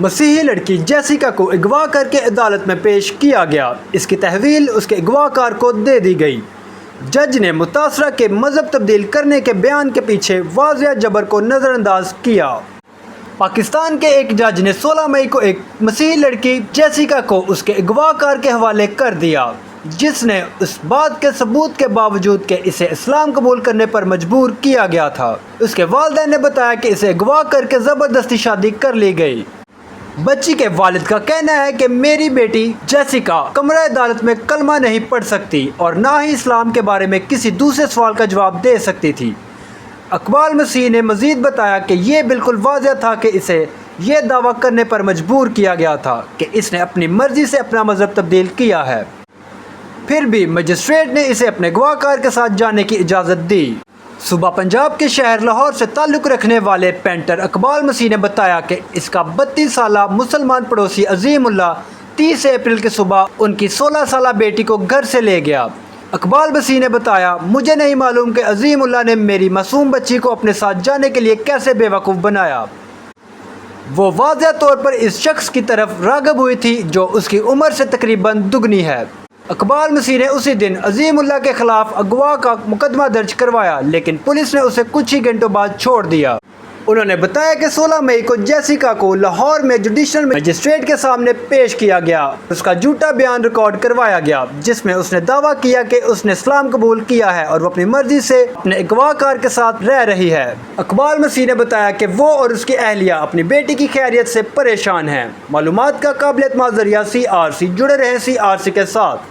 مسیحی لڑکی جیسیکا کو اغوا کر کے عدالت میں پیش کیا گیا۔ اس کی تحویل اس کے اغوا کار کو دے دی گئی۔ جج نے متاثرہ کے مذہب تبدیل کرنے کے بیان کے پیچھے واضح جبر کو نظر انداز کیا۔ پاکستان کے ایک جج نے 16 مئی کو ایک مسیحی لڑکی جیسیکا کو اس کے اغوا کار کے حوالے کر دیا، جس نے اس بات کے ثبوت کے باوجود کہ اسے اسلام قبول کرنے پر مجبور کیا گیا تھا۔ اس کے والدین نے بتایا کہ اسے اغوا کر کے زبردستی شادی کر لی گئی۔ بچی کے والد کا کہنا ہے کہ میری بیٹی جیسیکا کمرہ عدالت میں کلمہ نہیں پڑھ سکتی اور نہ ہی اسلام کے بارے میں کسی دوسرے سوال کا جواب دے سکتی تھی۔ اقبال مسیح نے مزید بتایا کہ یہ بالکل واضح تھا کہ اسے یہ دعویٰ کرنے پر مجبور کیا گیا تھا کہ اس نے اپنی مرضی سے اپنا مذہب تبدیل کیا ہے، پھر بھی مجسٹریٹ نے اسے اپنے اغوا کار کے ساتھ جانے کی اجازت دی۔ صوبہ پنجاب کے شہر لاہور سے تعلق رکھنے والے پینٹر اقبال مسیح نے بتایا کہ اس کا 32 سالہ مسلمان پڑوسی عظیم اللہ 30 اپریل کی صبح ان کی 16 سالہ بیٹی کو گھر سے لے گیا۔ اقبال مسیح نے بتایا، مجھے نہیں معلوم کہ عظیم اللہ نے میری معصوم بچی کو اپنے ساتھ جانے کے لیے کیسے بے وقوف بنایا۔ وہ واضح طور پر اس شخص کی طرف راغب ہوئی تھی جو اس کی عمر سے تقریباً دگنی ہے۔ اقبال مسیح نے اسی دن عظیم اللہ کے خلاف اغوا کا مقدمہ درج کروایا، لیکن پولیس نے اسے کچھ ہی گھنٹوں بعد چھوڑ دیا۔ انہوں نے بتایا کہ 16 مئی کو جیسیکا کو لاہور میں جوڈیشل مجسٹریٹ کے سامنے پیش کیا گیا۔ اس کا جھوٹا بیان ریکارڈ کروایا گیا، جس میں اس نے دعویٰ کیا کہ اس نے اسلام قبول کیا ہے اور وہ اپنی مرضی سے اپنے اغوا کار کے ساتھ رہ رہی ہے۔ اقبال مسیح نے بتایا کہ وہ اور اس کی اہلیہ اپنی بیٹی کی خیریت سے پریشان ہیں۔ معلومات کا قابل اعتماد ذریعہ CRC، جڑے رہیں CRC کے ساتھ۔